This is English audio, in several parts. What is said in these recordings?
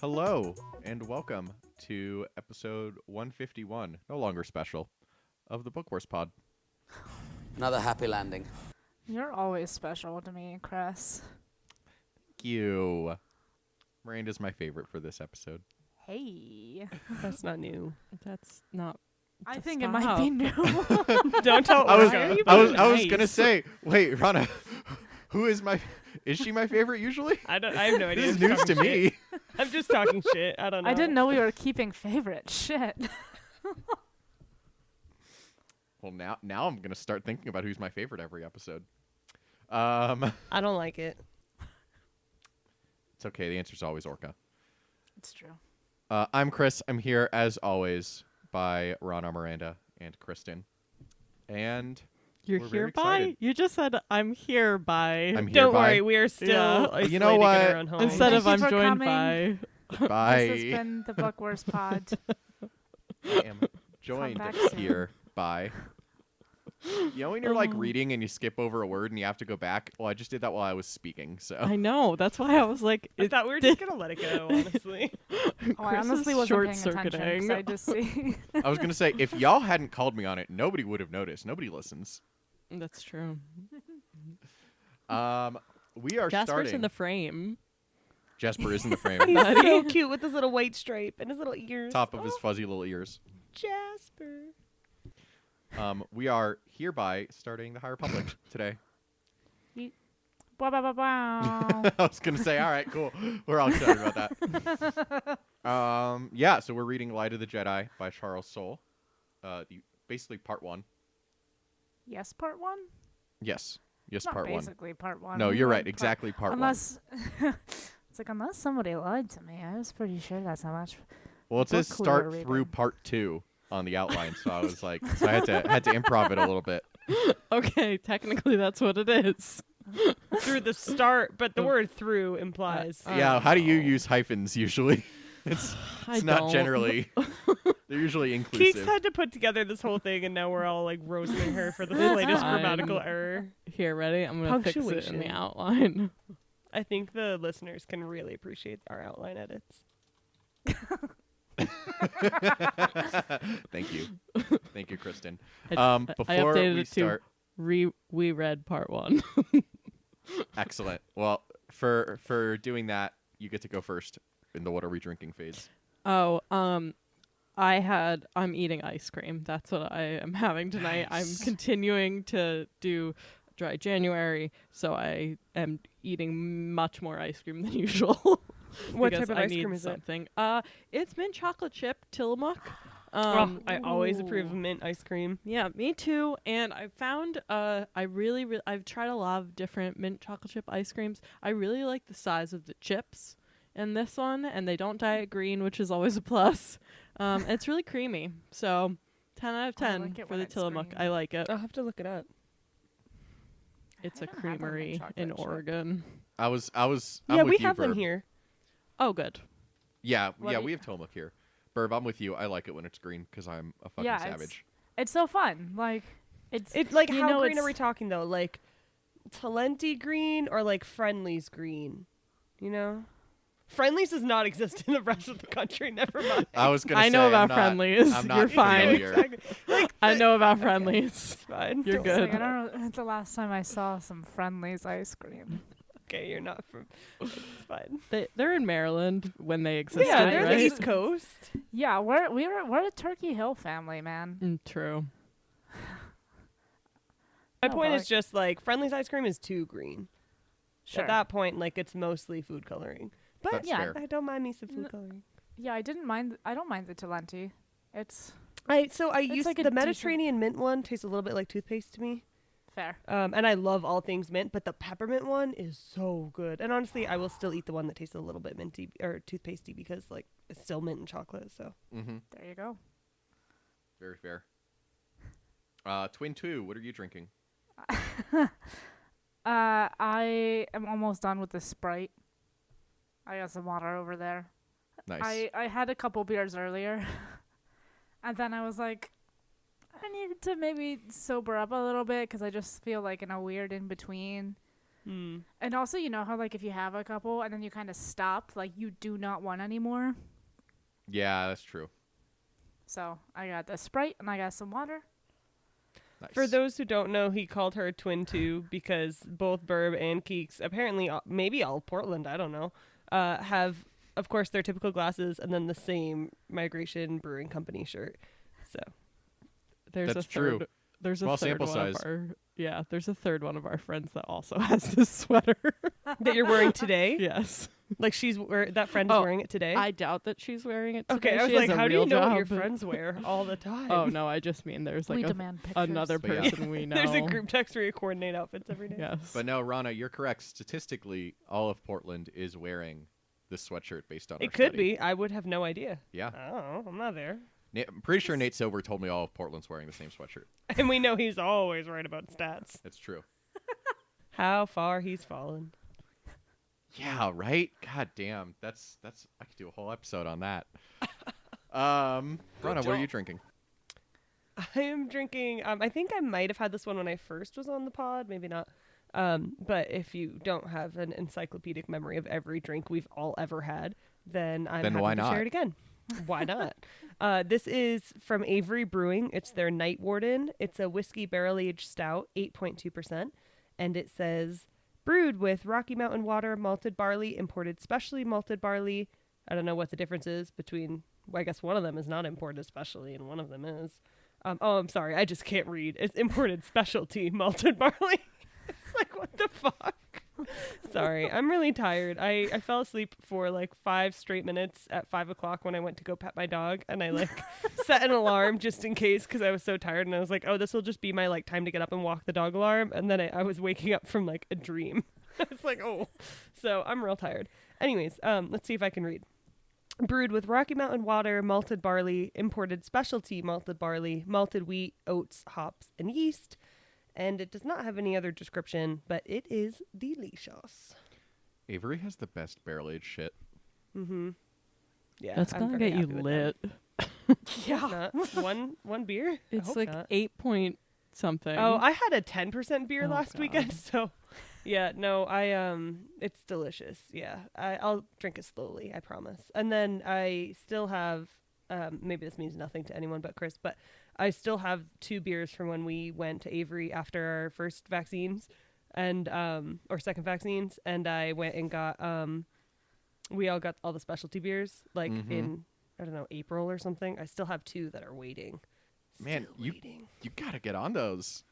Hello, and welcome to episode 151, no longer special, of the Book Wars Pod. Another happy landing. You're always special to me, Chris. Thank you. Miranda's my favorite for this episode. Hey. That's not new. That's not. I think it might be new. Don't tell I was Nice. gonna say, wait, Rana, who is my? Is she my favorite usually? I have no idea. This is I'm news just to talking me. shit. I'm just talking shit. I don't know. I didn't know we were keeping favorites. Shit. Well, now I'm gonna start thinking about who's my favorite every episode. I don't like it. It's okay. The answer's always Orca. It's true. I'm Chris. I'm here as always by Rana, Miranda, and Kristen. And You're we're very hereby? excited. You just said I'm hereby. I'm here Don't by. worry, we are still Yeah. isolating You know in what? our own homes. Instead Thank of you I'm for joined coming. by. Bye. This has been the Book Wars Pod. I am joined back soon. here by. You know when you're like reading and you skip over a word and you have to go back? Well, I just did that while I was speaking, so. I know. That's why I was like. I thought we were just gonna let it go. Honestly, Oh, I Chris honestly is wasn't paying attention short-circuiting. 'cause I just see. I was going to say, if y'all hadn't called me on it, nobody would have noticed. Nobody listens. That's true. We are Jasper's starting. in the frame. Jasper is in the frame. he's so cute with his little white stripe and his little ears. Top of his fuzzy little ears. Jasper. We are hereby starting the High Republic today. Wow, wow, wow, wow. I was going to say, all right, cool. We're all excited about that. Yeah, so we're reading Light of the Jedi by Charles Soule. Basically part one. Yes, part one? Yes. Yes, Not part one. basically part one. No, We you're read right. Exactly part one. Unless it's like unless somebody lied to me, I was pretty sure that's how much. Well, it says book we start were through reading. part two on the outline, so I was like, so I had to improv it a little bit. Okay, technically that's what it is. Through the start, but the word "through" implies. Yeah, how do you use hyphens usually? It's I not don't. generally. They're usually Keeks inclusive. had to put together this whole thing, and now we're all like roasting her for the It's slightest fine. grammatical error. Here, ready? I'm gonna fix it in Punctuation. the outline. I think the listeners can really appreciate our outline edits. Thank you, Kristen. I Before updated we it to start, we read part one. excellent. Well, for doing that, you get to go first in the what are we drinking phase. Oh, I'm eating ice cream. That's what I am having tonight. Nice. I'm continuing to do dry January, so I am eating much more ice cream than usual. What because type of I ice need cream is it? something. It's mint chocolate chip Tillamook. I always approve of ooh. mint ice cream. Yeah, me too. And I found I've tried a lot of different mint chocolate chip ice creams. I really like the size of the chips in this one, and they don't dye it green, which is always a plus. It's really creamy. So 10 out of I 10 like it for when the it's Tillamook. green. I like it. I'll have to look it up. It's I a haven't had one mint creamery chocolate in chip. Oregon. I'm Yeah, with we you, have them Burb. here. Oh, good. Yeah, What yeah, do we you- have Tillamook here. Burb, I'm with you. I like it when it's green because I'm a fucking Yeah, savage. It's so fun. Like it's It like you how know, green are it's- we talking though? Like Talenti green or like Friendly's green? You know, Friendly's does not exist in the rest of the country. Never mind. I was gonna I say know about I'm not- Friendlies. I'm not You're fine. familiar. Exactly. Like, I know about okay. Friendlies. It's fine. You're Don't good. Like, I don't know. It's the last time I saw some Friendly's ice cream. Okay, you're not from. It's fine. They're in Maryland when they existed, Yeah, they're right? the East Coast. Yeah, we're a Turkey Hill family, man. True. My Oh, point but is just like Friendly's ice cream is too green. Sure. At that point, like it's mostly food coloring. But That's yeah, fair. I don't mind me some food No. coloring. Yeah, I don't mind the Talenti. It's I It's use like a the decent- Mediterranean mint one tastes a little bit like toothpaste to me. fair. And I love all things mint, but the peppermint one is so good. And honestly, I will still eat the one that tastes a little bit minty or toothpastey because like it's still mint and chocolate. So Mm-hmm. There you go. Very fair. Twin 2, what are you drinking? I am almost done with the Sprite. I got some water over there. Nice. I had a couple beers earlier, and then I was like, I needed to maybe sober up a little bit because I just feel like in a weird in between. And also, you know how like if you have a couple and then you kind of stop, like you do not want anymore. Yeah, that's true. So I got the Sprite and I got some water. Nice. For those who don't know, he called her twin too because both Burb and Keeks, apparently maybe all of Portland, I don't know, have, of course, their typical glasses and then the same Migration Brewing Company shirt. So There's That's a third. true. There's Small a third sample one size. of our. Yeah, there's a third one of our friends that also has this sweater. that you're wearing today? Yes. Like that friend is Oh, wearing it today? I doubt that she's wearing it today. Okay, I was She has like, a how do you real know what your job. friends wear all the time? Oh no, I just mean there's We like demand pictures. another But yeah. person we know. There's a group text where you coordinate outfits every day. Yes. But no, Rana, you're correct. Statistically, all of Portland is wearing this sweatshirt based on our It could study. be. I would have no idea. Yeah. I don't know. I'm not there. I'm pretty sure Nate Silver told me all of Portland's wearing the same sweatshirt. And we know he's always right about stats. It's true. How far he's fallen. Yeah, right? God damn. That's I could do a whole episode on that. Rana, what are you drinking? I am drinking. I think I might have had this one when I first was on the pod. Maybe not. But if you don't have an encyclopedic memory of every drink we've all ever had, then I'm Then happy why to not? share it again. Why not? This is from Avery Brewing. It's their Night Warden. It's a whiskey barrel-aged stout, 8.2%. And it says, brewed with Rocky Mountain water, malted barley, imported specially malted barley. I don't know what the difference is between, well, I guess one of them is not imported specially and one of them is. I'm sorry. I just can't read. It's imported specialty malted barley. It's like, what the fuck? Sorry, I'm really tired. I fell asleep for like 5 straight minutes at 5 o'clock when I went to go pet my dog, and I like set an alarm just in case because I was so tired, and I was like, oh, this will just be my like time to get up and walk the dog alarm, and then I was waking up from like a dream. I was like, oh, so I'm real tired. Anyways, let's see if I can read. Brewed with Rocky Mountain water, malted barley, imported specialty malted barley, malted wheat, oats, hops, and yeast. And it does not have any other description, but it is delicious. Avery has the best barrel-aged shit. Mm-hmm. Yeah, That's I'm gonna very get you happy with lit. them. Yeah, one beer. I It's hope like not. 8 point something. Oh, I had a 10% beer Oh, last God. weekend, so yeah, no, it's delicious. Yeah, I'll drink it slowly, I promise. And then I still have, maybe this means nothing to anyone but Chris, but I still have 2 beers from when we went to Avery after our first vaccines and or second vaccines, and I went and got we all got all the specialty beers like in, I don't know, April or something. I still have 2 that are waiting. Man, Still you waiting. gotta get on those.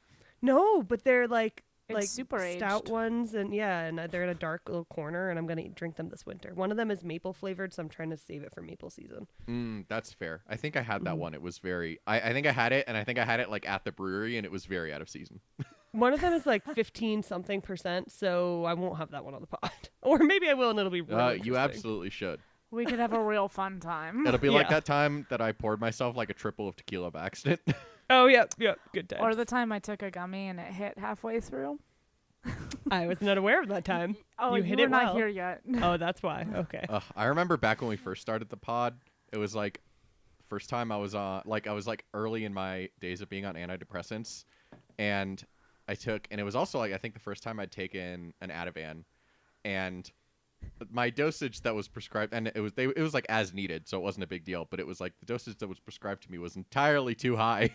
No, but they're like It's super stout aged. ones, and yeah, and they're in a dark little corner, and I'm gonna drink them this winter. One of them is maple flavored, so I'm trying to save it for maple season. That's fair. I think I had that one. It was very. I think I had it, and I think I had it like at the brewery, and it was very out of season. One of them is like 15 something %, so I won't have that one on the pod, or maybe I will, and it'll be really You interesting. absolutely should. We could have a real fun time. It'll be like Yeah. that time that I poured myself like a triple of tequila by accident. Oh yep, good times. Or the time I took a gummy and it hit halfway through. I was not aware of that time. Oh, You you hit were it not well. here yet. Oh, that's why. Okay. I remember back when we first started the pod. It was like first time I was on. Like I was like early in my days of being on antidepressants, and it was also like I think the first time I'd taken an Ativan, and my dosage that was prescribed, and it was like as needed, so it wasn't a big deal. But it was like the dosage that was prescribed to me was entirely too high,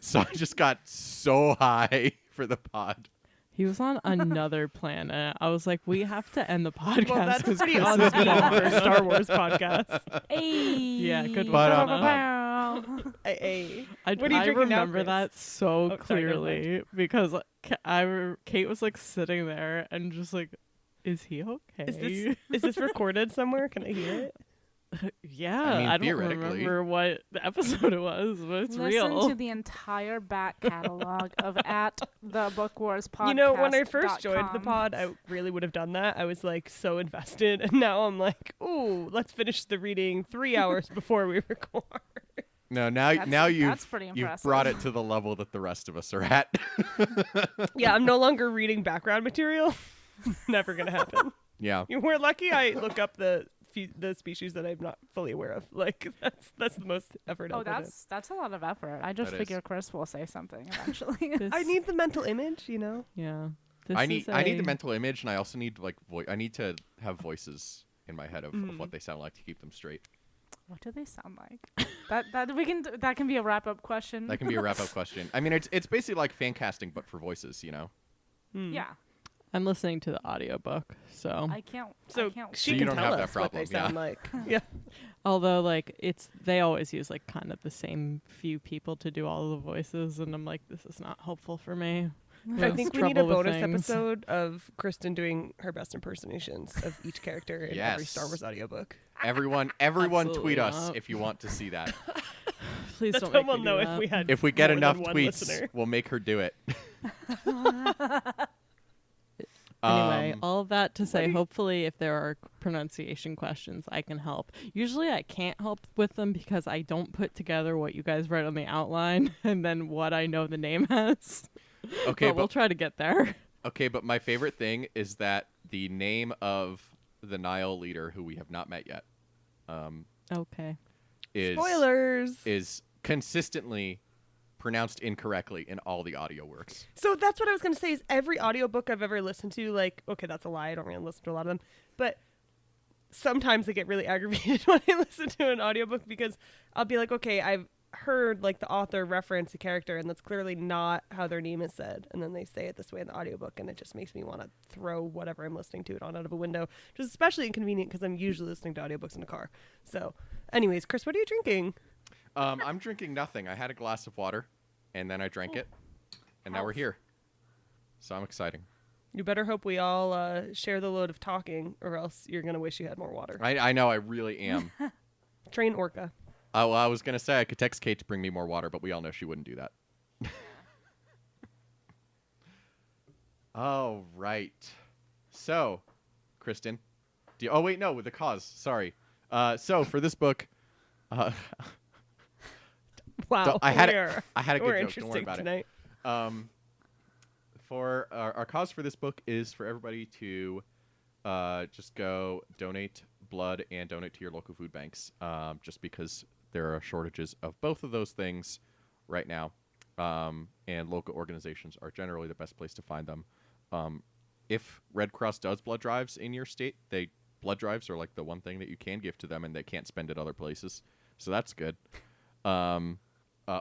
so I just got so high for the pod. He was on another planet. I was like, we have to end the podcast. Well, that's 'cause pretty Chris on is theme gone. for a Star Wars podcast. Hey. Yeah, good But, one. Hey. I What are you drinking now, remember Chris? that so Oh, sorry, never mind. clearly because Kate was like sitting there and just like, is he okay? Is this recorded somewhere? Can I hear it? Yeah, I mean, I don't theoretically. remember what the episode it was, but it's Listen real. to the entire back catalog of at the Book Wars podcast. You know, when I first joined the pod, I really would have done that. I was like so invested, and now I'm like, ooh, let's finish the reading 3 hours before we record. No, now That's you've pretty you've impressive. brought it to the level that the rest of us are at. Yeah, I'm no longer reading background material. Never gonna happen. Yeah. We're lucky I look up the species that I'm not fully aware of. Like that's the most effort. Oh, I'll put in. that's a lot of effort. I just That is. figure Chris will say something eventually. This- I need the mental image, you know. Yeah. This I need is the a- mental image, and I also need like I need to have voices in my head of what they sound like to keep them straight. What do they sound like? that can be a wrap up question. That can be a wrap up question. I mean, it's basically like fan casting, but for voices, you know. Yeah. I'm listening to the audiobook, so I can't. So I can't she So you can don't tell have that us what they problem, yeah. sound like. Yeah. although like they always use like kind of the same few people to do all of the voices, and I'm like, this is not helpful for me. I With think we need a trouble with bonus things. episode of Kristen doing her best impersonations of each character in every Yes. Star Wars audiobook. Everyone Absolutely tweet us not. if you want to see that. Please That's don't how make we'll me know do if that. we had If we get more enough than one tweets, listener. we'll make her do it. Anyway, Um, all of that to say, do you- hopefully, if there are pronunciation questions, I can help. Usually, I can't help with them because I don't put together what you guys write on the outline and then what I know the name as. Okay, But we'll try to get there. Okay, but my favorite thing is that the name of the Nile leader, who we have not met yet, Okay. Spoilers. is consistently pronounced incorrectly in all the audio works. So that's what I was going to say is every audiobook I've ever listened to, like, okay, that's a lie. I don't really listen to a lot of them. But sometimes I get really aggravated when I listen to an audiobook because I'll be like, okay, I've heard, like, the author reference a character, and that's clearly not how their name is said. And then they say it this way in the audiobook, and it just makes me want to throw whatever I'm listening to it on out of a window, which is especially inconvenient because I'm usually listening to audiobooks in a car. So, anyways, Chris, what are you drinking? I'm drinking nothing. I had a glass of water, and then I drank it, and now we're here. So I'm excited. You better hope we all share the load of talking, or else you're going to wish you had more water. I know, I really am. Train Orca. Well, I was going to say I could text Kate to bring me more water, but we all know she wouldn't do that. Oh, right. So, Kristen. Oh, wait, no, with the cause. Sorry. So, for this book, Wow. I had we're I had a we're good joke. Don't worry interesting about tonight. it. For our cause for this book is for everybody to just go donate blood and donate to your local food banks, just because there are shortages of both of those things right now, and local organizations are generally the best place to find them. If Red Cross does blood drives in your state, blood drives are like the one thing that you can give to them, and they can't spend it other places, so that's good.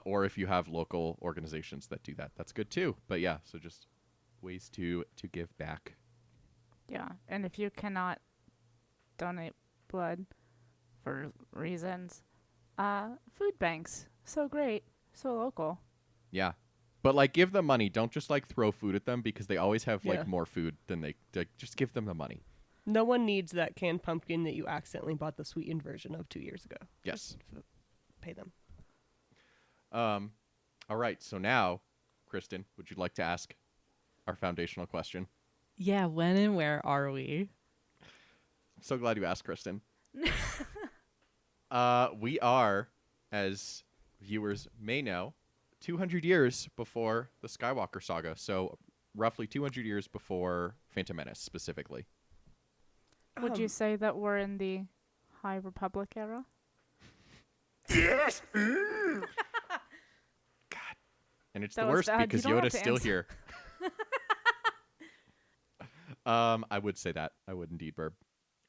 Or if you have local organizations that do that, that's good too. But yeah, so just ways to give back. Yeah, and if you cannot donate blood for reasons, food banks, so great, so local. Yeah. But like give them money. Don't just like throw food at them because they always have Yeah. like more food than they just give them the money. No one needs that canned pumpkin that you accidentally bought the sweetened version of 2 years ago. Yes. Just pay them. All right. So now, Kristen, would you like to ask our foundational question? Yeah, when and where are we? I'm so glad you asked, Kristen. We are, as viewers may know, 200 years before the Skywalker saga. So roughly 200 years before Phantom Menace, specifically. Would you say that we're in the High Republic era? And it's That the was worst bad. You because don't have Yoda's to still answer. here. I would say that. I would indeed, Burb.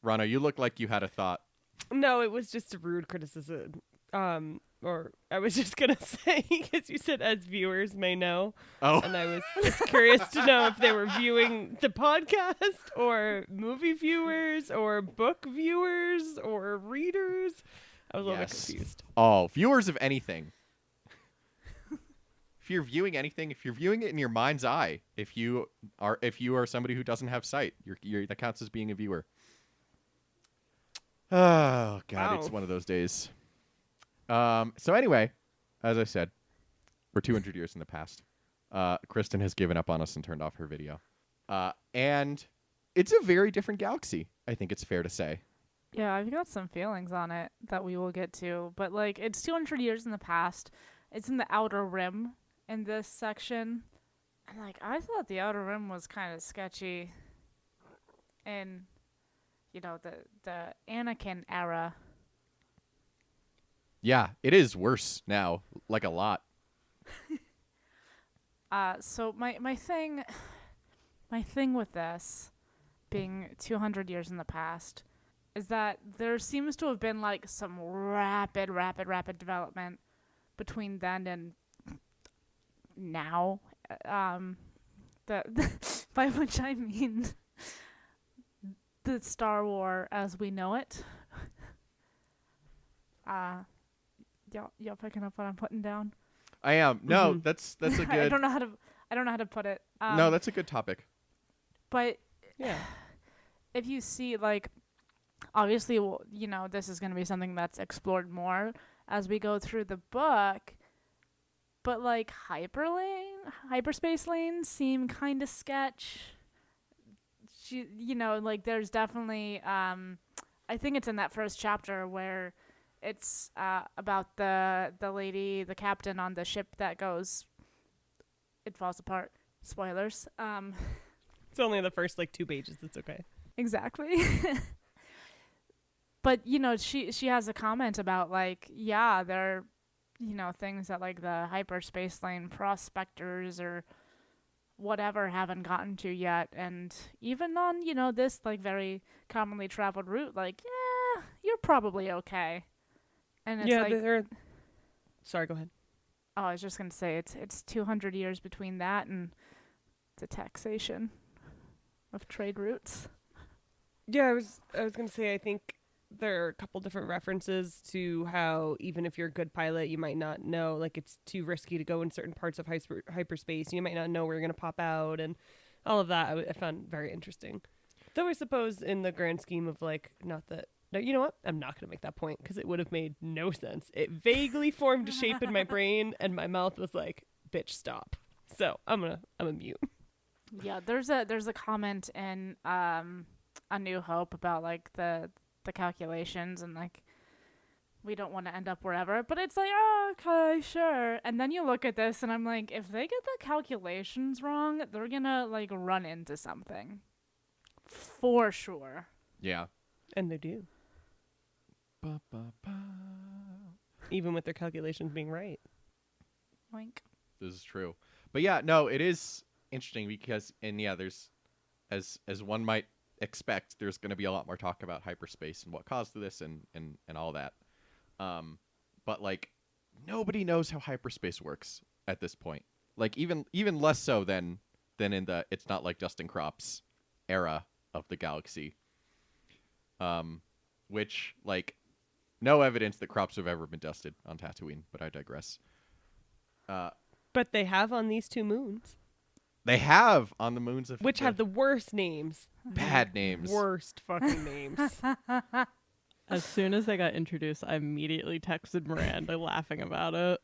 Rana, you look like you had a thought. No, it was just a rude criticism. Or I was just going to say, because you said as viewers may know. Oh. And I was just curious to know if they were viewing the podcast or movie viewers or book viewers or readers. I was a little bit Yes. confused. Oh, viewers of anything. If you're viewing anything, if you're viewing it in your mind's eye, if you are somebody who doesn't have sight, that counts as being a viewer. Oh God, it's Wow. one of those days. So anyway, as I said, we're 200 years in the past. Kristen has given up on us and turned off her video. And it's a very different galaxy, I think it's fair to say. Yeah, I've got some feelings on it that we will get to, but like it's 200 years in the past. It's in the Outer Rim in this section. And like I thought the Outer Rim was kind of sketchy in the Anakin era. Yeah, it is worse now, like a lot. So my thing with this being 200 years in the past is that there seems to have been like some rapid development between then and now. By which I mean the Star Wars as we know it. Y'all picking up what I'm putting down? I am. No, that's a good. I don't know how to put it. No, that's a good topic. But Yeah. if you see, like, obviously, this is going to be something that's explored more as we go through the book. But, like, hyperspace lanes seem kind of sketch. Like, there's definitely, I think it's in that first chapter where it's about the lady, the captain on the ship that goes, it falls apart. Spoilers. It's only the first, 2 pages. It's okay. Exactly. But, she has a comment about, like, yeah, there are, things that, like, the hyperspace lane prospectors or whatever haven't gotten to yet. And even on, this, like, very commonly traveled route, like, yeah, you're probably okay. And it's like... Sorry, go ahead. Oh, I was just going to say, it's 200 years between that and the taxation of trade routes. Yeah, I was going to say, I think there are a couple different references to how even if you're a good pilot, you might not know, like, it's too risky to go in certain parts of hyperspace. You might not know where you're going to pop out, and all of that I found very interesting. Though I suppose in the grand scheme of, like, not that... No, you know what? I'm not going to make that point because it would have made no sense. It vaguely formed a shape in my brain, and my mouth was like, bitch, stop. So I'm a mute. Yeah, there's a comment in A New Hope about, like, the calculations and, like, we don't want to end up wherever, but it's like, oh, okay, sure. And then you look at this and I'm like, if they get the calculations wrong, they're gonna, like, run into something for sure. Yeah. And they do. Ba, ba, ba. Even with their calculations being right. Wink. This is true. But yeah, no, it is interesting because, and yeah, there's, as one might expect, there's going to be a lot more talk about hyperspace and what caused this and all that. But, like, nobody knows how hyperspace works at this point. Like, even less so than in the It's Not Like Dustin Crops era of the galaxy. Which, like, no evidence that crops have ever been dusted on Tatooine, but I digress. But they have on these 2 moons. They have on the moons of... Which have the worst names. bad names. Worst fucking names. As soon as they got introduced, I immediately texted Miranda laughing about it.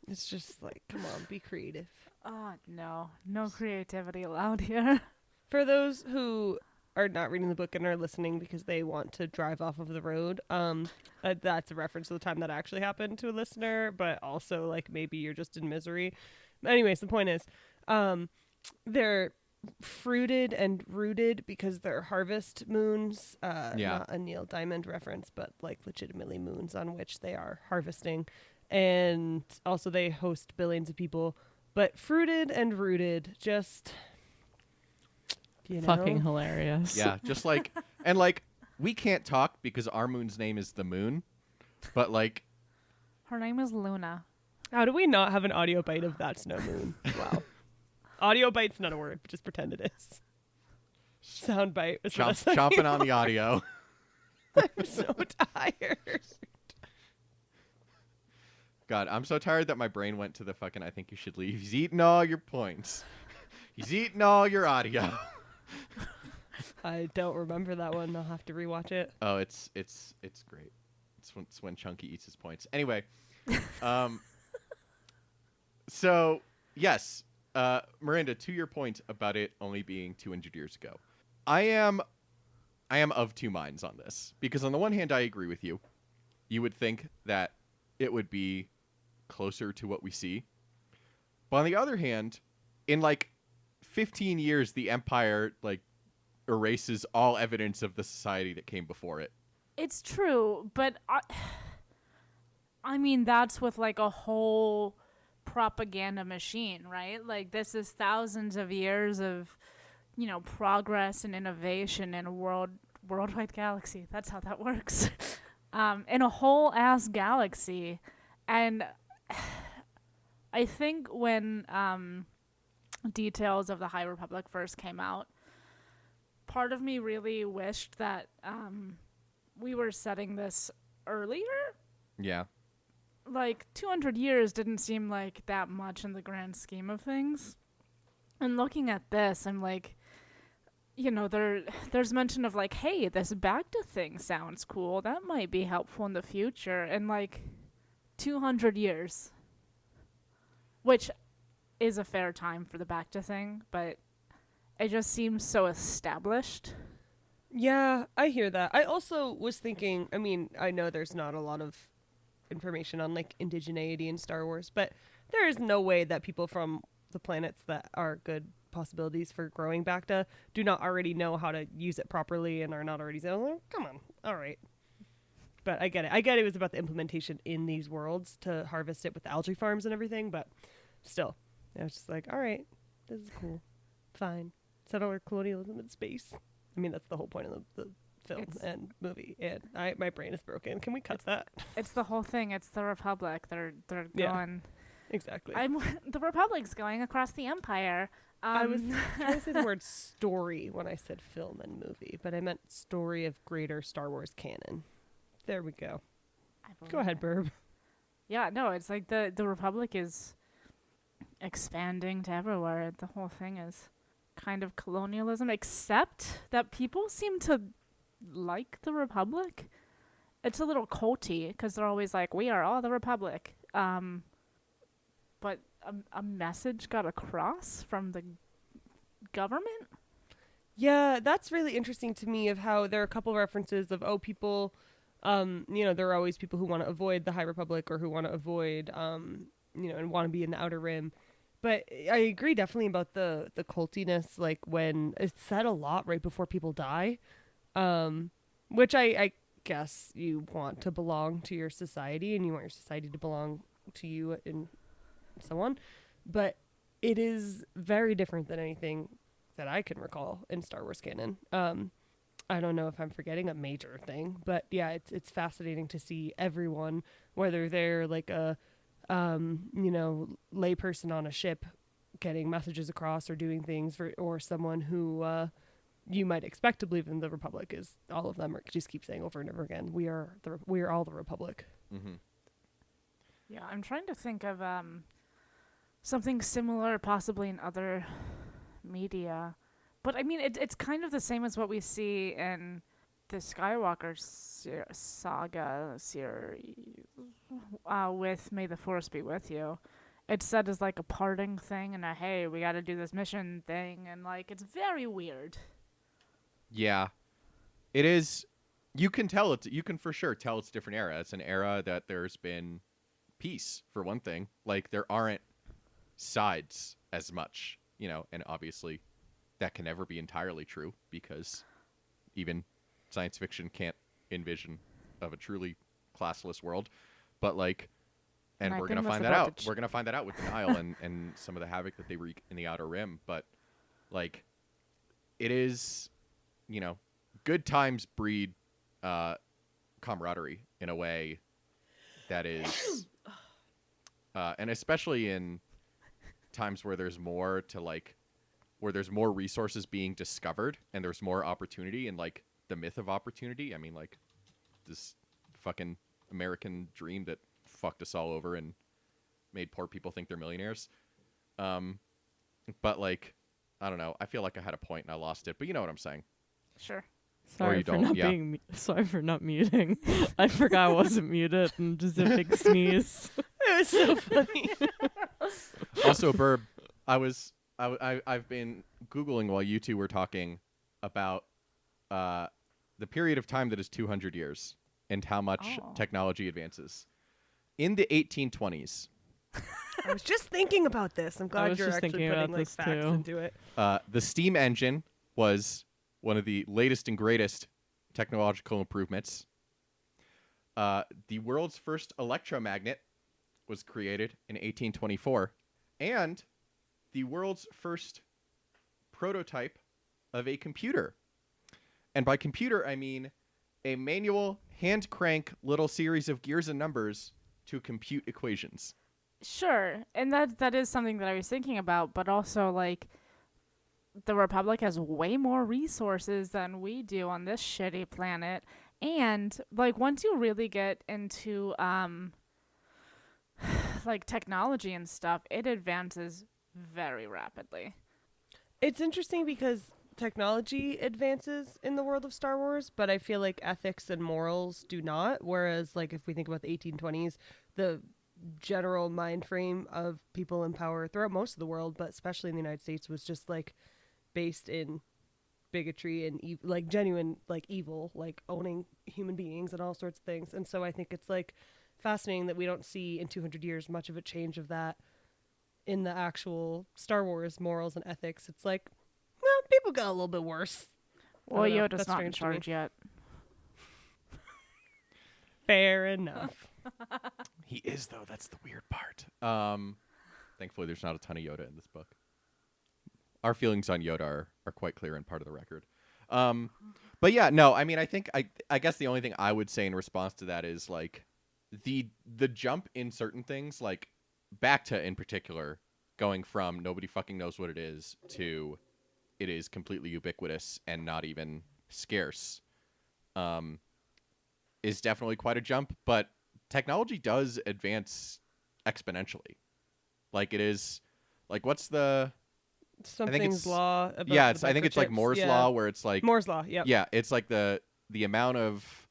It's just like, come on, be creative. Oh, no creativity allowed here. For those who are not reading the book and are listening because they want to drive off of the road, that's a reference to the time that actually happened to a listener, but also, like, maybe you're just in misery. Anyways, the point is, they're fruited and rooted because they're harvest moons. Not a Neil Diamond reference, but, like, legitimately moons on which they are harvesting. And also they host billions of people. But fruited and rooted, just... Fucking hilarious. Yeah, just like, and, like, we can't talk because our moon's name is the moon, but, like, Her name is Luna. How do we not have an audio bite of That's No Moon? Wow. Audio bite's not a word, but just pretend it is. Sound bite. Chomping on the audio. I'm so tired. God, I'm so tired that my brain went to the fucking I think you should leave. He's eating all your points. He's eating all your audio. I don't remember that one. I'll have to rewatch it. Oh, it's great. It's when Chunky eats his points. Anyway, so yes, Miranda, to your point about it only being 200 years ago, I am am of two minds on this, because on the one hand, I agree with you. You would think that it would be closer to what we see. But on the other hand, in like 15 years, the Empire like erases all evidence of the society that came before it. It's true, but I mean, that's with like a whole propaganda machine, right? Like, this is thousands of years of, progress and innovation in a worldwide galaxy. That's how that works. In a whole ass galaxy. And I think when details of the High Republic first came out, part of me really wished that we were setting this earlier. Yeah. Like, 200 years didn't seem like that much in the grand scheme of things. And looking at this, I'm like, there's mention of like, hey, this Bacta thing sounds cool. That might be helpful in the future. And like 200 years, which is a fair time for the Bacta thing, but it just seems so established. Yeah, I hear that. I also was thinking, I mean, I know there's not a lot of information on like indigeneity in Star Wars, but there is no way that people from the planets that are good possibilities for growing Bacta do not already know how to use it properly and are not already saying, oh, come on, all right. But I get it. It was about the implementation in these worlds to harvest it with the algae farms and everything, but still, I was just like, all right, this is cool. Fine. Settle our colonialism in space. I mean, that's the whole point of the film and movie, and my brain is broken. Can we cut that? It's the whole thing. It's the Republic. They're going. Exactly. The Republic's going across the Empire. I was trying to say the word story when I said film and movie, but I meant story of greater Star Wars canon. There we go. Go ahead, Burb. Yeah, no, it's like the Republic is expanding to everywhere. The whole thing is kind of colonialism, except that people seem to like the Republic. It's a little culty because they're always like, we are all the Republic. But a message got across from the government? Yeah, that's really interesting to me, of how there are a couple of references of, people, there are always people who want to avoid the High Republic or who want to avoid, and want to be in the Outer Rim. But I agree definitely about the cultiness, like when it's said a lot right before people die, which I guess you want to belong to your society and you want your society to belong to you and so on. But it is very different than anything that I can recall in Star Wars canon. I don't know if I'm forgetting a major thing, but yeah, it's fascinating to see everyone, whether they're like a layperson on a ship getting messages across or doing things or someone who you might expect to believe in the Republic, is all of them just keep saying over and over again, we are all the Republic. Mm-hmm. Yeah, I'm trying to think of something similar possibly in other media. But I mean, it's kind of the same as what we see in the Skywalker saga series with May the Force Be With You. It's said as like a parting thing and a, hey, we got to do this mission thing. And like, it's very weird. Yeah, it is. You can for sure tell it's a different era. It's an era that there's been peace, for one thing. Like, there aren't sides as much, and obviously that can never be entirely true because even science fiction can't envision of a truly classless world. But like, and we're going to find that out. We're going to find that out with denial and some of the havoc that they wreak in the Outer Rim. But like, it is, good times breed camaraderie in a way that is, and especially in times where there's more to like, where there's more resources being discovered and there's more opportunity and like the myth of opportunity. I mean, like this fucking American dream that fucked us all over and made poor people think they're millionaires. But like, I don't know. I feel like I had a point and I lost it, but you know what I'm saying. Sure. Sorry for not muting. I forgot I wasn't muted and just a big sneeze. It was so funny. Also, Burb, I've been Googling while you two were talking about the period of time that is 200 years and how much Oh. technology advances. In the 1820s, I was just thinking about this. I'm glad was you're just actually thinking putting about like this, facts too. into it. the steam engine was one of the latest and greatest technological improvements. The world's first electromagnet was created in 1824, and the world's first prototype of a computer. And by computer, I mean a manual, hand crank little series of gears and numbers to compute equations. Sure, and that is something that I was thinking about, but also like the Republic has way more resources than we do on this shitty planet. And like once you really get into like technology and stuff, it advances very rapidly. It's interesting because technology advances in the world of Star Wars, but I feel like ethics and morals do not. Whereas, like, if we think about the 1820s, the general mind frame of people in power throughout most of the world, but especially in the United States, was just like based in bigotry and like genuine like evil, like owning human beings and all sorts of things. And so I think it's like fascinating that we don't see in 200 years much of a change of that in the actual Star Wars morals and ethics. It's like, well, people got a little bit worse. Well, don't know. Yoda's That's not in strange to me. charge yet. Fair enough. He is, though. That's the weird part. Thankfully, there's not a ton of Yoda in this book. Our feelings on Yoda are quite clear and part of the record. But yeah, no, I mean, I guess the only thing I would say in response to that is like the jump in certain things, like Bacta in particular, going from nobody fucking knows what it is to it is completely ubiquitous and not even scarce, is definitely quite a jump. But technology does advance exponentially. Like it is, like what's the Something's law about yeah, the I think it's like microchips. Moore's Yeah. law, where it's like Moore's law, yep. yeah, it's like the amount of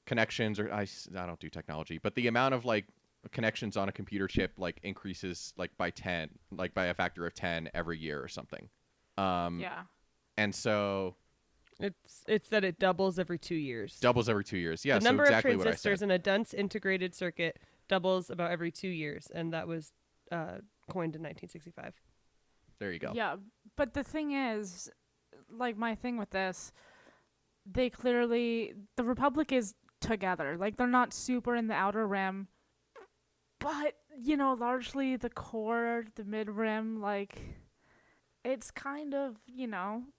connections, or I don't do technology, but the amount of like connections on a computer chip like increases like by 10, like by a factor of 10 every year or something. Yeah. And so It's that it doubles every 2 years. doubles every 2 years. Yeah, the so number exactly of what I transistors said. in a dense integrated circuit doubles about every 2 years, and that was coined in 1965. There you go. Yeah, but the thing is, like my thing with this, the Republic is together. Like they're not super in the outer rim, but largely the core, the mid rim, like it's kind of,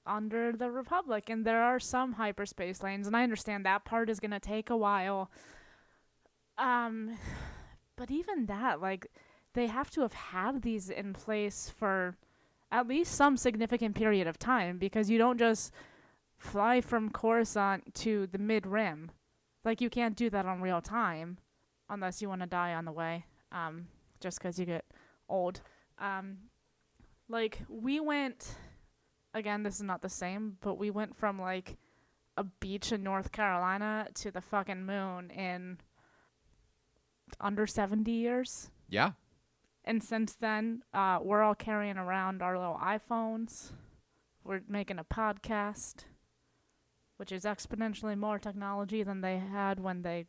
under the Republic, and there are some hyperspace lanes, and I understand that part is going to take a while. But even that, like, they have to have had these in place for at least some significant period of time, because you don't just fly from Coruscant to the mid-rim. Like, you can't do that on real time unless you want to die on the way, just because you get old. Like, we went, again, this is not the same, but we went from, like, a beach in North Carolina to the fucking moon in under 70 years. Yeah. And since then, we're all carrying around our little iPhones. We're making a podcast, which is exponentially more technology than they had when they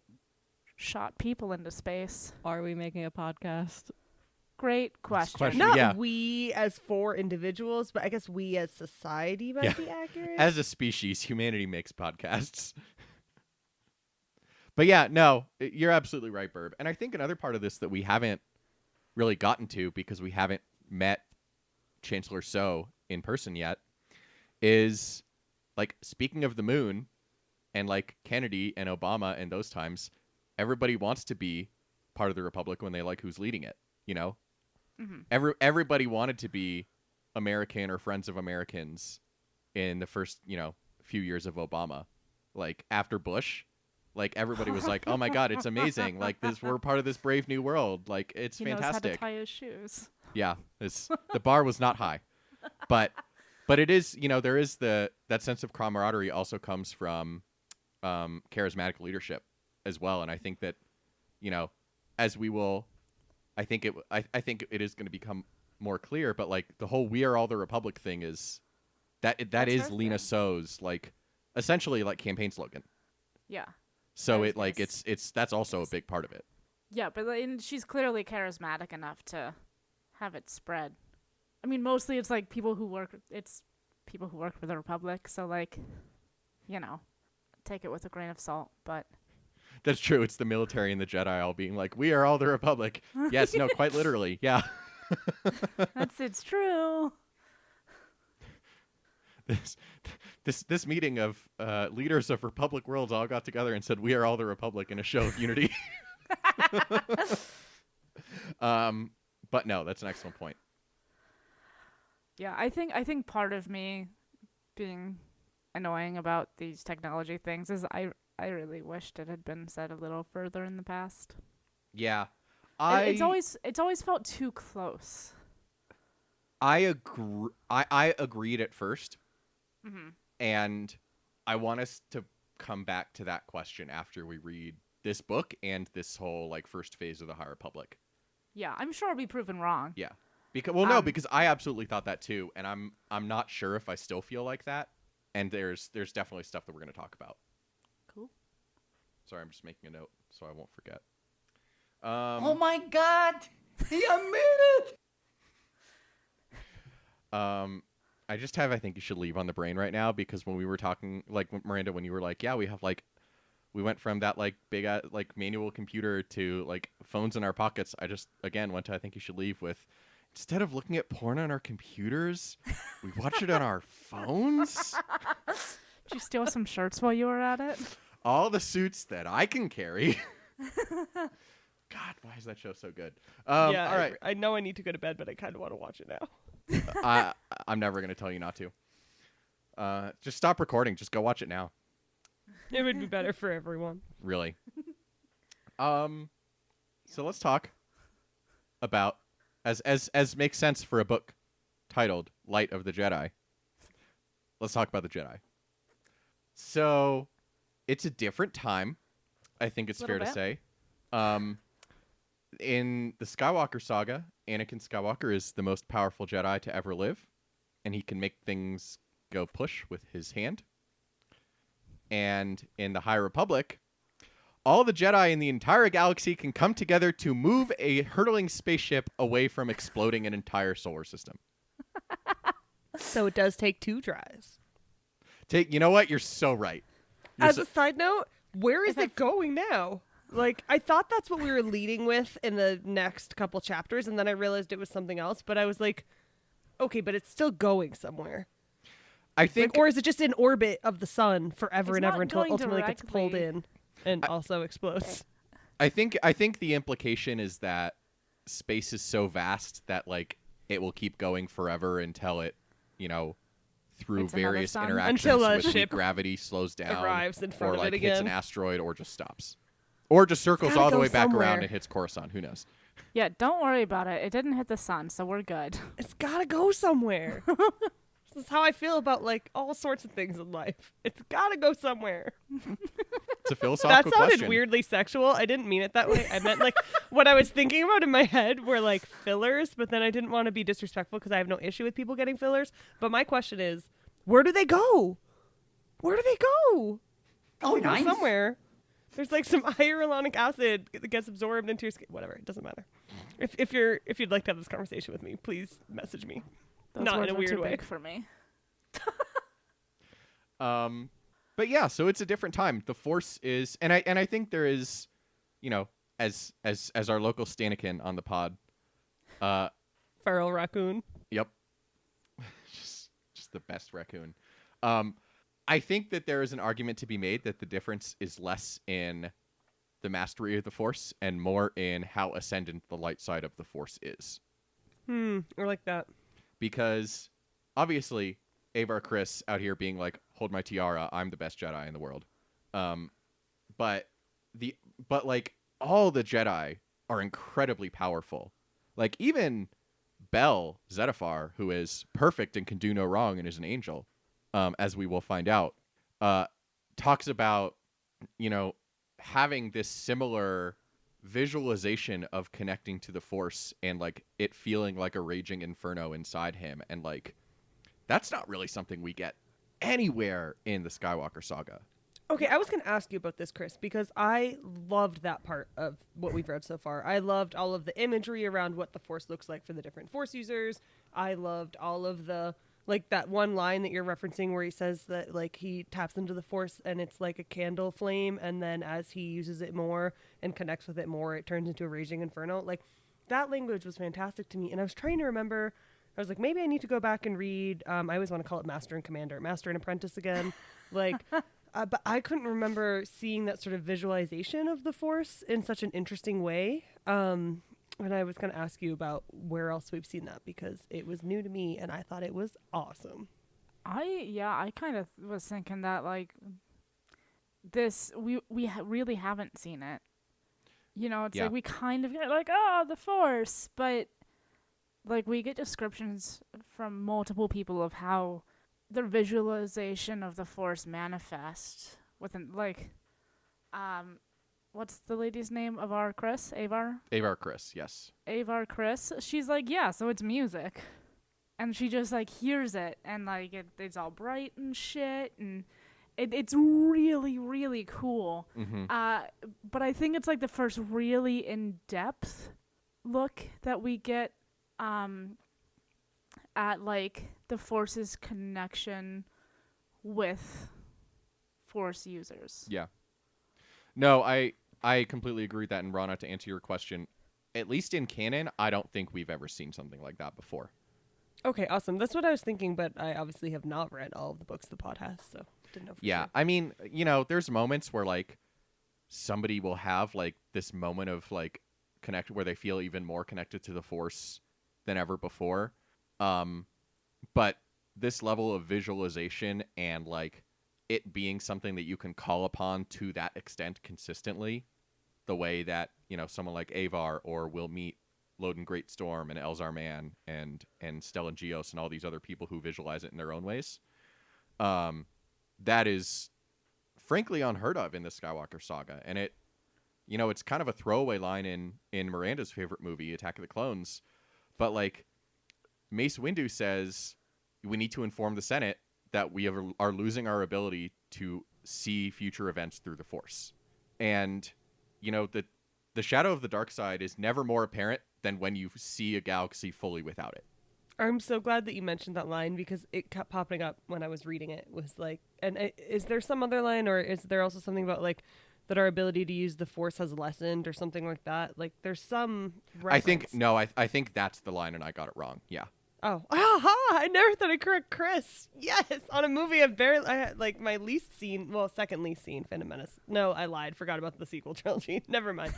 shot people into space. Are we making a podcast? Great question. question. Not Yeah. we as 4 individuals, but I guess we as society might Yeah. be accurate. As a species, humanity makes podcasts. But yeah, no, you're absolutely right, Burb. And I think another part of this that we haven't really gotten to, because we haven't met Chancellor So in person yet, is like, speaking of the moon and like Kennedy and Obama and those times, everybody wants to be part of the Republic when they like who's leading it, Mm-hmm. Everybody wanted to be American or Friends of Americans in the first, few years of Obama. Like after Bush, like everybody was like, "Oh my God, it's amazing! Like we're part of this brave new world. Like it's He knows how to fantastic." tie his shoes. Yeah, the bar was not high, but it is, there is that sense of camaraderie also comes from charismatic leadership as well, and I think that, as we will. I think it is going to become more clear, but like the whole "We Are All the Republic" thing is that That's is her Lena thing. So's like essentially like campaign slogan. Yeah. So was it like gonna it's that's also a big part of it. Yeah, but and she's clearly charismatic enough to have it spread. I mean, mostly it's like people who work for the Republic, so like, you know, take it with a grain of salt, but That's true. It's the military and the Jedi all being like, "We are all the Republic." Yes, no, quite literally. Yeah. it's true. This meeting of leaders of Republic worlds all got together and said, "We are all the Republic" in a show of unity. But no, that's an excellent point. Yeah, I think part of me being annoying about these technology things is I really wished it had been said a little further in the past. Yeah, It's always felt too close. I agree. I agreed at first, Mm-hmm. and I want us to come back to that question after we read this book and this whole like first phase of the High Republic. Yeah, I'm sure I'll be proven wrong. Yeah, because I absolutely thought that too, and I'm not sure if I still feel like that. And there's definitely stuff that we're going to talk about. Cool. Sorry, I'm just making a note so I won't forget. Oh my God! He admitted. I just have I think you should leave on the brain right now because when we were talking, like Miranda, when you were like, yeah, we went from that like big like manual computer to like phones in our pockets. I just again went to I think you should leave with instead of looking at porn on our computers, we watch it on our phones. Did you steal some shirts while you were at it? All the suits that I can carry. God, why is that show so good? Yeah, all right. I know I need to go to bed, but I kind of want to watch it now. I'm never going to tell you not to. Just stop recording. Just go watch it now. It would be better for everyone. Really. So let's talk about as makes sense for a book titled Light of the Jedi. Let's talk about the Jedi. So it's a different time. I think it's fair to say. In the Skywalker saga, Anakin Skywalker is the most powerful Jedi to ever live, and he can make things go push with his hand. And in the High Republic, all the Jedi in the entire galaxy can come together to move a hurtling spaceship away from exploding an entire solar system. So it does take 2 tries. You know what? You're so right. As a side note, where is it going now? Like, I thought that's what we were leading with in the next couple chapters, and then I realized it was something else, but I was like, okay, but it's still going somewhere. I think, like, or is it just in orbit of the sun forever It's and ever not until it going ultimately gets pulled directly. in and also explodes? I think the implication is that space is so vast that like it will keep going forever until it, through It's another various sun. interactions Until a with weak ship gravity slows down, arrives in front or of like it hits an again. asteroid, or just stops, or just circles gotta all the go way back somewhere. around and hits Coruscant. Who knows? Yeah, don't worry about it. It didn't hit the sun, so we're good. It's gotta go somewhere. This is how I feel about, like, all sorts of things in life. It's gotta go somewhere. It's a philosophical That sounded question. weirdly sexual. I didn't mean it that way. I meant, like, what I was thinking about in my head were, like, fillers, but then I didn't want to be disrespectful because I have no issue with people getting fillers. But my question is, where do they go? Where do they go? Oh, They go nice. somewhere. There's, like, some hyaluronic acid that gets absorbed into your skin. Whatever. It doesn't matter. If you'd like to have this conversation with me, please message me. Those Not words in a are weird too way. big for me. But yeah, so it's a different time. The Force is, and I think there is, as our local Stanikin on the pod, Feral raccoon. yep, just the best raccoon. I think that there is an argument to be made that the difference is less in the mastery of the Force and more in how ascendant the light side of the Force is. I like that. Because obviously Avar Kriss out here being like, hold my tiara, I'm the best Jedi in the world. But like all the Jedi are incredibly powerful. Like even Bell Zettifar, who is perfect and can do no wrong and is an angel, as we will find out, talks about, having this similar visualization of connecting to the Force and like it feeling like a raging inferno inside him, and like that's not really something we get anywhere in the Skywalker saga. Okay, I was going to ask you about this, Chris, because I loved that part of what we've read so far. I loved all of the imagery around what the Force looks like for the different Force users. I loved all of the, like, that one line that you're referencing where he says that, like, he taps into the Force and it's like a candle flame, and then as he uses it more and connects with it more, it turns into a raging inferno. Like, that language was fantastic to me, and I was trying to remember. I was like, maybe I need to go back and read. I always want to call it Master and Commander, Master and Apprentice again. Like, but I couldn't remember seeing that sort of visualization of the Force in such an interesting way. And I was going to ask you about where else we've seen that, because it was new to me and I thought it was awesome. I kind of was thinking that, like, this, we really haven't seen it. You know, it's like we kind of get like, oh, the Force, but like we get descriptions from multiple people of how their visualization of the Force manifests within, like, what's the lady's name? Avar Chris? Avar Chris, yes. Avar Chris. She's like, yeah, so it's music. And she just, like, hears it, and, like, it's all bright and shit, and it's really, really cool. Mm-hmm. But I think it's, like, the first really in-depth look that we get at, like, the Force's connection with Force users. Yeah. No, I completely agree with that. And Rana, to answer your question, at least in canon, I don't think we've ever seen something like that before. Okay, awesome. That's what I was thinking, but I obviously have not read all of the books the pod has, so didn't know for sure. I mean, you know, there's moments where, like, somebody will have, like, this moment of, like, connect where they feel even more connected to the Force than ever before. But this level of visualization and, like, it being something that you can call upon to that extent consistently, the way that, you know, someone like Avar or will meet Loden Greatstorm and Elzar Mann and Stellan Gios and all these other people who visualize it in their own ways. That is frankly unheard of in the Skywalker saga. And it, you know, it's kind of a throwaway line in Miranda's favorite movie, Attack of the Clones. But, like, Mace Windu says, we need to inform the Senate that we are losing our ability to see future events through the Force. And, you know, the shadow of the dark side is never more apparent than when you see a galaxy fully without it. I'm so glad that you mentioned that line, because it kept popping up when I was reading it. Was like, and is there some other line, or is there also something about, like, that our ability to use the Force has lessened or something like that? Like, there's some reference. I think that's the line, and I got it wrong. Yeah. Oh, aha! I never thought I'd correct Chris. Yes, on a movie I had, like, my least seen, well, second least seen, Phantom Menace. No, I lied. Forgot about the sequel trilogy. Never mind.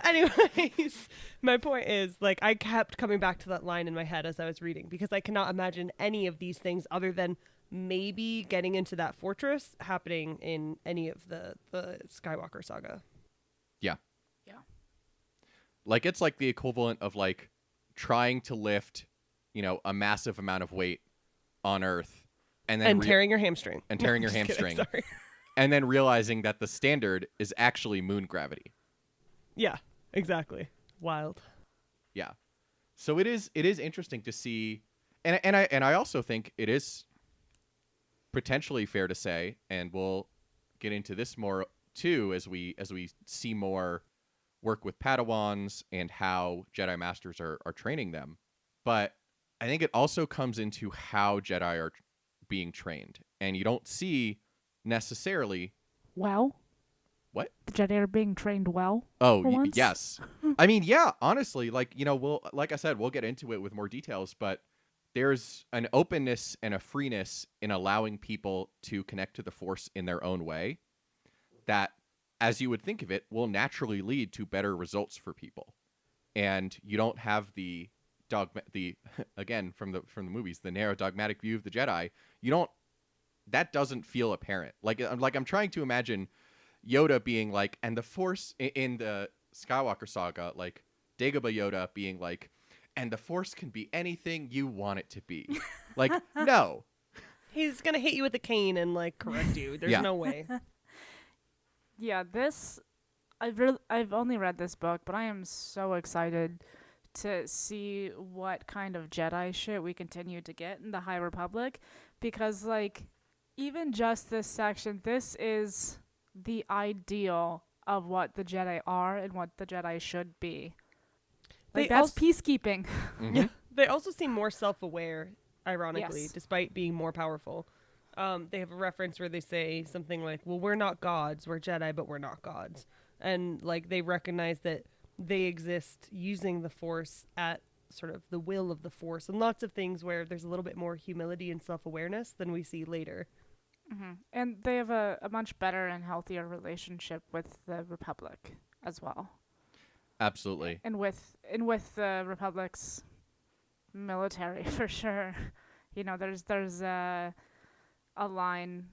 Anyways, my point is, like, I kept coming back to that line in my head as I was reading, because I cannot imagine any of these things other than maybe getting into that fortress happening in any of the Skywalker saga. Yeah. Yeah. Like, it's like the equivalent of, like, trying to lift, you know, a massive amount of weight on Earth and then tearing your hamstring. And tearing your Just hamstring. kidding, sorry. And then realizing that the standard is actually moon gravity. Yeah, exactly. Wild. Yeah. So it is interesting to see, and I also think it is potentially fair to say, and we'll get into this more too as we see more work with Padawans and how Jedi Masters are training them. But I think it also comes into how Jedi are being trained. And you don't see necessarily... Well? What? The Jedi are being trained well? Oh, yes. I mean, yeah, honestly, like, you know, like I said, we'll get into it with more details, but there's an openness and a freeness in allowing people to connect to the Force in their own way that, as you would think of it, will naturally lead to better results for people. And you don't have the again from the movies, the narrow dogmatic view of the Jedi. That doesn't feel apparent. Like I'm trying to imagine Yoda being like, and the Force in the Skywalker saga, like Dagobah Yoda being like, and the Force can be anything you want it to be. Like, no. He's gonna hit you with a cane and, like, correct you. There's no way. Yeah, I've only read this book, but I am so excited to see what kind of Jedi shit we continue to get in the High Republic, because like even just this section, this is the ideal of what the Jedi are and what the Jedi should be. Like that's peacekeeping. Mm-hmm. Yeah, they also seem more self-aware, ironically, Yes. despite being more powerful. They have a reference where they say something like, well, we're not gods, we're Jedi, but we're not gods. And like they recognize that they exist using the Force at sort of the will of the Force, and lots of things where there's a little bit more humility and self-awareness than we see later. Mm-hmm. And they have a much better and healthier relationship with the Republic as well. Absolutely. And with the Republic's military for sure. You know, there's a line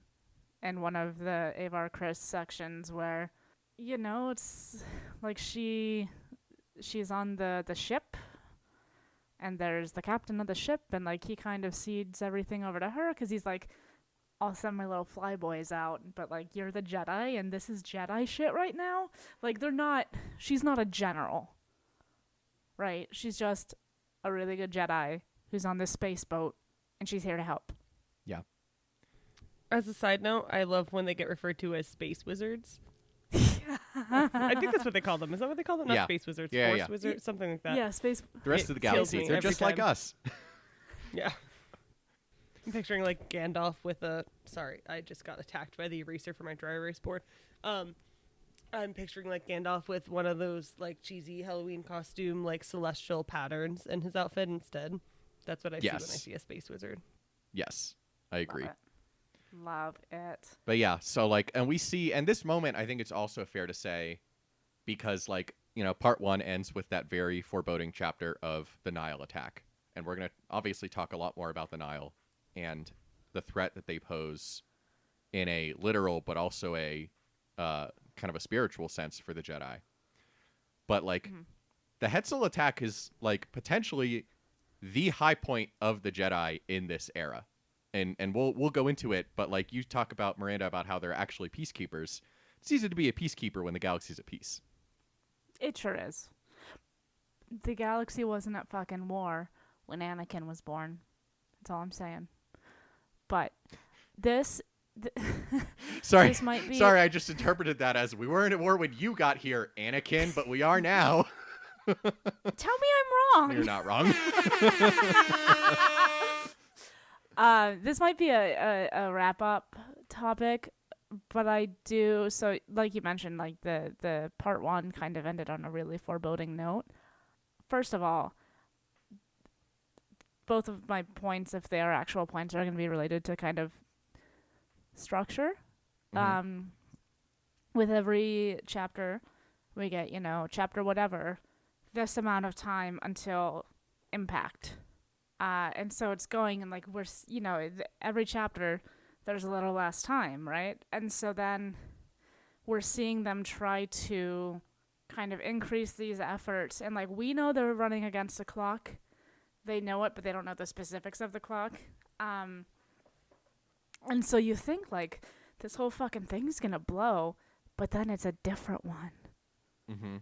in one of the Avar Kriss sections where, you know, it's like she's on the ship, and there's the captain of the ship, and like he kind of cedes everything over to her because he's like, I'll send my little flyboys out, but like you're the Jedi and this is Jedi shit right now. Like she's not a general, right? She's just a really good Jedi who's on this space boat, and she's here to help. Yeah. As a side note, I love when they get referred to as space wizards. I think that's what they call them. Is that what they call them? Yeah. Not space wizards, Yeah, Force yeah. wizards, something like that. Yeah, space. The rest It of the kills galaxy, me they're every just like time. us. Yeah. I'm picturing like Gandalf with a... Sorry, I just got attacked by the eraser for my dry erase board. I'm picturing like Gandalf with one of those like cheesy Halloween costume, like celestial patterns in his outfit instead. That's what I see when I Yes. see a space wizard. Yes, I agree. Love it. But yeah, so like, and we see, and this moment, I think it's also fair to say, because like, you know, part 1 ends with that very foreboding chapter of the Nile attack. And we're going to obviously talk a lot more about the Nile and the threat that they pose in a literal, but also a kind of a spiritual sense for the Jedi. But like, the Hetzel attack is like potentially the high point of the Jedi in this era. And we'll go into it, but like you talk about, Miranda, about how they're actually peacekeepers. It's easy to be a peacekeeper when the galaxy's at peace. It sure is. The galaxy wasn't at fucking war when Anakin was born. That's all I'm saying. But this... Sorry, this might be... sorry, I just interpreted that as we weren't at war when you got here, Anakin, but we are now. Tell me I'm wrong. You're not wrong. This might be a wrap-up topic, but I do... So, like you mentioned, like the part 1 kind of ended on a really foreboding note. First of all, both of my points, if they are actual points, are going to be related to kind of structure. Mhm. With every chapter, we get, you know, chapter whatever, this amount of time until impact. And so it's going, and like we're, you know, every chapter there's a little less time, right? And so then we're seeing them try to kind of increase these efforts. And like we know they're running against the clock. They know it, but they don't know the specifics of the clock. And so you think like this whole fucking thing's gonna blow, but then it's a different one. Mm-hmm.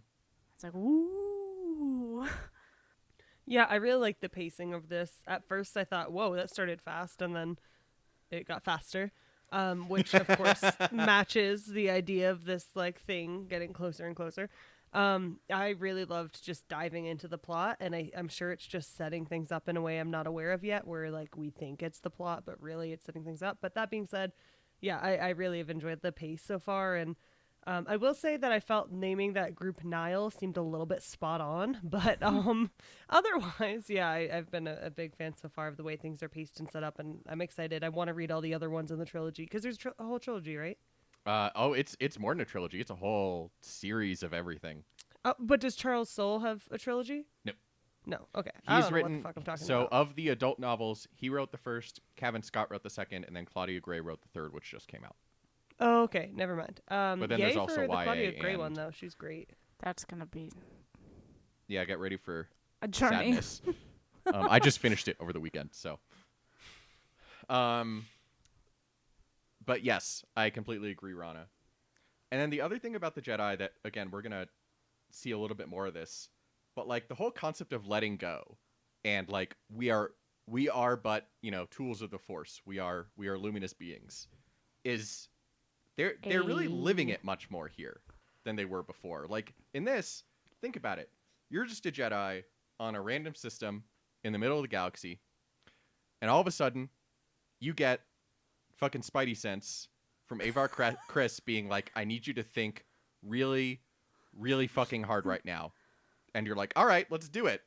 It's like, ooh. Yeah, I really like the pacing of this. At first, I thought, whoa, that started fast, and then it got faster, which, of course, matches the idea of this like thing getting closer and closer. I really loved just diving into the plot, and I'm sure it's just setting things up in a way I'm not aware of yet, where like we think it's the plot, but really it's setting things up. But that being said, yeah, I really have enjoyed the pace so far, and I will say that I felt naming that group Nile seemed a little bit spot on, but otherwise, yeah, I've been a big fan so far of the way things are paced and set up, and I'm excited. I want to read all the other ones in the trilogy, because there's a whole trilogy, right? It's more than a trilogy. It's a whole series of everything. But does Charles Soule have a trilogy? No. No. Okay. I He's don't know written. what the fuck I'm talking so about. of the adult novels, he wrote the first, Cavan Scott wrote the second, and then Claudia Gray wrote the third, which just came out. Oh, okay. Never mind. But then yay there's also for the YA Claudia Gray and- one though. She's great. That's gonna be Yeah, get ready for a journey. sadness. I just finished it over the weekend, so. But yes, I completely agree, Rana. And then the other thing about the Jedi that, again, we're gonna see a little bit more of this, but like the whole concept of letting go, and like we are but tools of the Force. We are luminous beings. Is they're really living it much more here than they were before. Like in this, think about it. You're just a Jedi on a random system in the middle of the galaxy, and all of a sudden, you get fucking Spidey sense from Avar Chris being like, I need you to think really, really fucking hard right now. And you're like, all right, let's do it.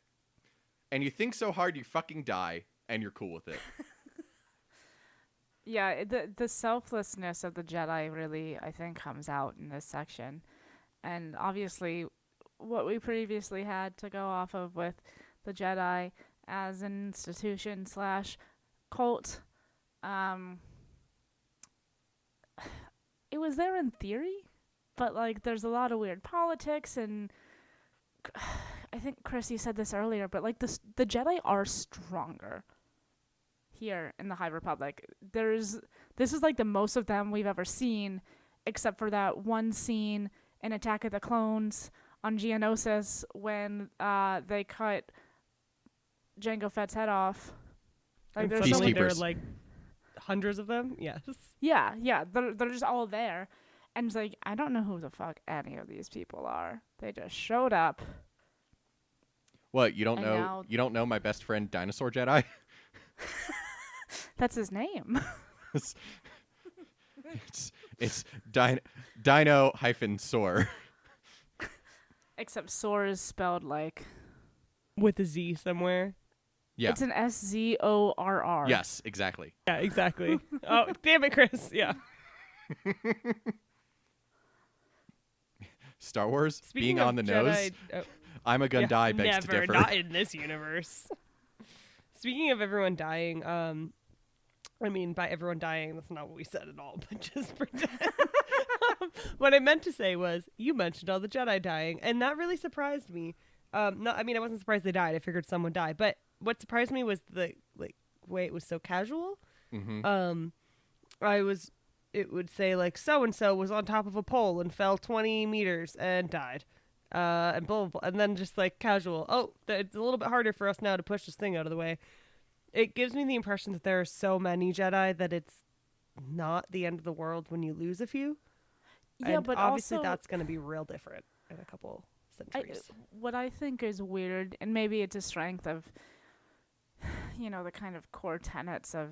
And you think so hard you fucking die, and you're cool with it. Yeah, the selflessness of the Jedi really, I think, comes out in this section. And obviously, what we previously had to go off of with the Jedi as an institution / cult, it was there in theory, but like there's a lot of weird politics, and I think Chris, you said this earlier, but like the Jedi are stronger here in the High Republic. This is like the most of them we've ever seen, except for that one scene in Attack of the Clones on Geonosis when they cut Jango Fett's head off. Like there's suddenly there are Peacekeepers. like hundreds of them. Yes. Yeah, they're just all there, and it's like I don't know who the fuck any of these people are. They just showed up. What, you don't And know? now- You don't know my best friend Dino-Szorr Jedi? That's his name. it's Dino-Szorr. Except Szorr is spelled like With a Z somewhere. Yeah. it's an Szorr. Yes, exactly. Yeah, exactly. Oh, damn it, Chris. Yeah. Star Wars Speaking being of on the Jedi, nose. I'm a gun die begs to never, differ. not in this universe. Speaking of everyone dying, I mean, by everyone dying, that's not what we said at all, but just pretend. What I meant to say was, you mentioned all the Jedi dying, and that really surprised me. I wasn't surprised they died. I figured someone died, but what surprised me was the way it was so casual. Mm-hmm. It would say like so and so was on top of a pole and fell 20 meters and died, and blah, blah, blah, and then just like casual. Oh, it's a little bit harder for us now to push this thing out of the way. It gives me the impression that there are so many Jedi that it's not the end of the world when you lose a few. Yeah, And but obviously also, that's going to be real different in a couple centuries. what I think is weird, and maybe it's a strength of, the kind of core tenets of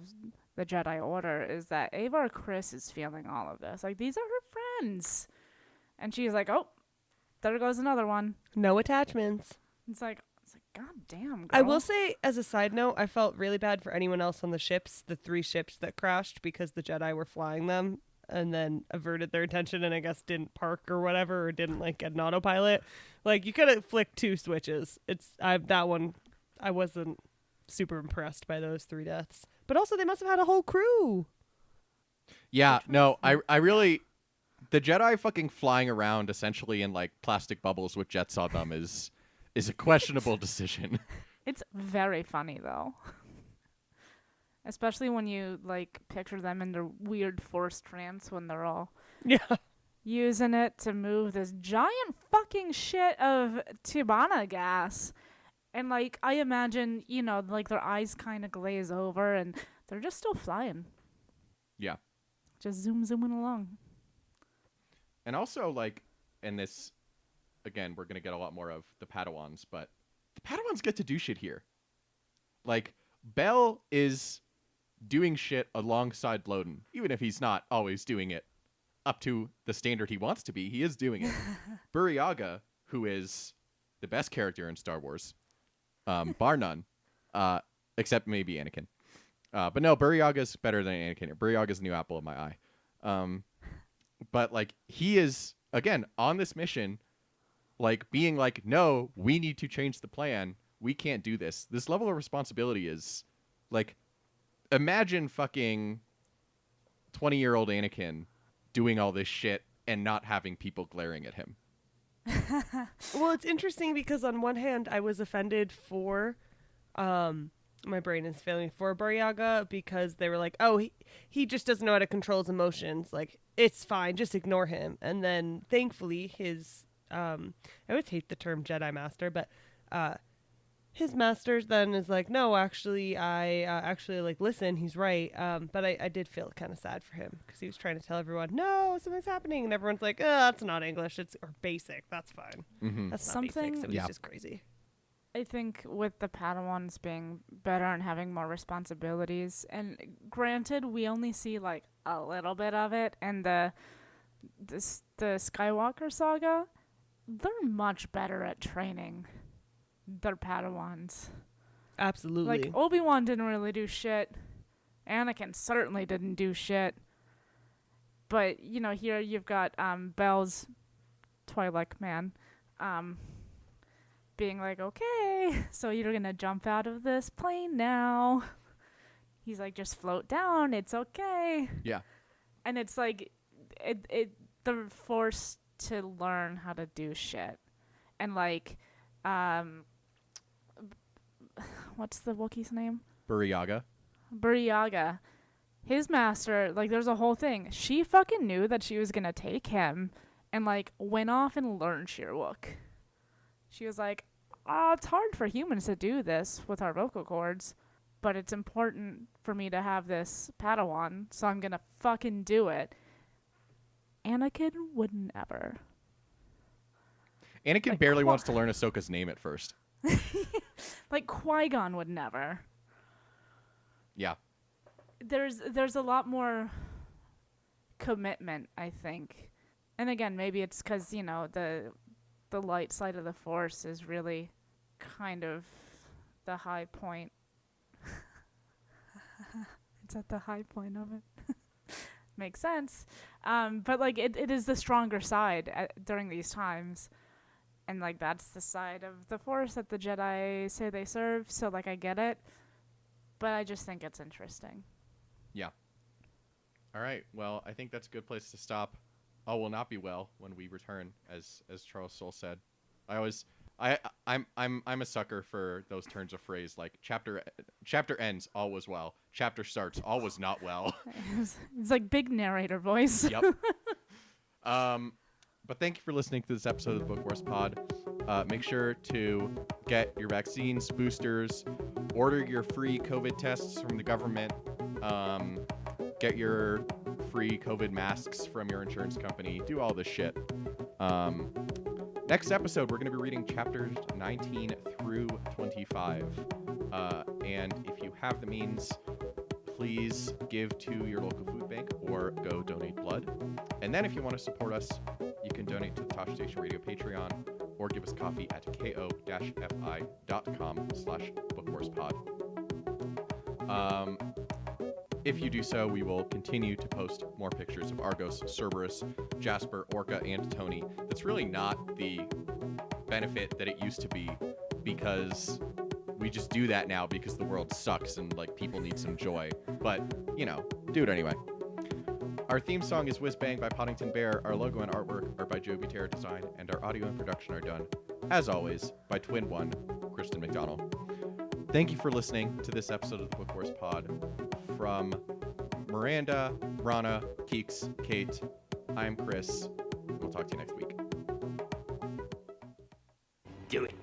the Jedi Order, is that Avar Chris is feeling all of this. Like, these are her friends. And she's like, oh, there goes another one. No attachments. It's like, God damn, girl. I will say, as a side note, I felt really bad for anyone else on the ships, the 3 ships that crashed, because the Jedi were flying them and then averted their attention and I guess didn't park or whatever, or didn't like get an autopilot. Like, you could have flicked 2 switches. That one, I wasn't super impressed by those 3 deaths. But also, they must have had a whole crew. Yeah, no, I really... The Jedi fucking flying around essentially in like plastic bubbles with jets on them is a questionable decision. It's very funny, though. Especially when you, picture them in their weird force trance when they're all Yeah. using it to move this giant fucking shit of Tibanna gas. And, I imagine, their eyes kind of glaze over and they're just still flying. Yeah. Just zooming along. And also, in this, again, we're going to get a lot more of the Padawans, but the Padawans get to do shit here. Bell is doing shit alongside Loden, even if he's not always doing it up to the standard he wants to be. He is doing it. Burryaga, who is the best character in Star Wars, bar none, except maybe Anakin. But no, Burryaga's better than Anakin. Burryaga's the new apple of my eye. But he is, again, on this mission, being no, we need to change the plan. We can't do this. This level of responsibility is imagine fucking 20-year-old Anakin doing all this shit and not having people glaring at him. Well, it's interesting because on one hand, I was offended for, my brain is failing, for Burryaga, because they were like, oh, he just doesn't know how to control his emotions. It's fine, just ignore him. And then thankfully his, I always hate the term Jedi Master, but His master then is like, no, actually, I actually like listen. He's right. But I did feel kind of sad for him because he was trying to tell everyone, no, something's happening, and everyone's like, that's not English. It's or basic. That's fine. Mm-hmm. That's not Something- basic. So Yeah. he's just crazy. I think with the Padawans being better and having more responsibilities, and granted, we only see like a little bit of it in the Skywalker saga. They're much better at training their Padawans. Absolutely. Like Obi-Wan didn't really do shit. Anakin certainly didn't do shit. But you know, here you've got Belle's Twi'lek man, being like, okay, so you're gonna jump out of this plane now. He's like, just float down. It's okay. Yeah. And it's like, they're forced to learn how to do shit, and like, what's the Wookiee's name? Buryaga. Buryaga, his master, like there's a whole thing. She fucking knew that she was gonna take him and like went off and learned Shirwook. She was like, it's hard for humans to do this with our vocal cords, but it's important for me to have this Padawan, so I'm gonna fucking do it. Anakin would never. Anakin Like, barely wants to learn Ahsoka's name at first. Like Qui-Gon would never. Yeah. There's a lot more commitment, I think. And again, maybe it's because, you know, the light side of the Force is really kind of the high point. It's at the high point of it. Makes sense. But, like, it is the stronger side during these times. And, like, that's the side of the Force that the Jedi say they serve. So, like, I get it. But I just think it's interesting. Yeah. All right. Well, I think that's a good place to stop. All will not be well when we return, as Charles Soule said. I'm a sucker for those turns of phrase like chapter ends, all was well. Chapter starts, all was not well. It's like big narrator voice. Yep. But thank you for listening to this episode of the Book Wars Pod. Make sure to get your vaccines, boosters, order your free COVID tests from the government, get your free COVID masks from your insurance company, do all this shit. Next episode, we're going to be reading chapters 19 through 25. And if you have the means, please give to your local food bank or go donate blood. And then if you want to support us, you can donate to the Tosh Station Radio Patreon or give us coffee at ko-fi.com/bookwarspod. If you do so, we will continue to post more pictures of Argos, Cerberus, Jasper, Orca, and Tony. That's really not the benefit that it used to be, because we just do that now because the world sucks and like people need some joy. But, you know, do it anyway. Our theme song is Whiz Bang by Poddington Bear. Our logo and artwork are by Joe Butera Design, and our audio and production are done, as always, by Twin One, Kristen McDonald. Thank you for listening to this episode of the Book Wars Pod. From Miranda, Rana, Keeks, Kate, I'm Chris. We'll talk to you next week. Do it.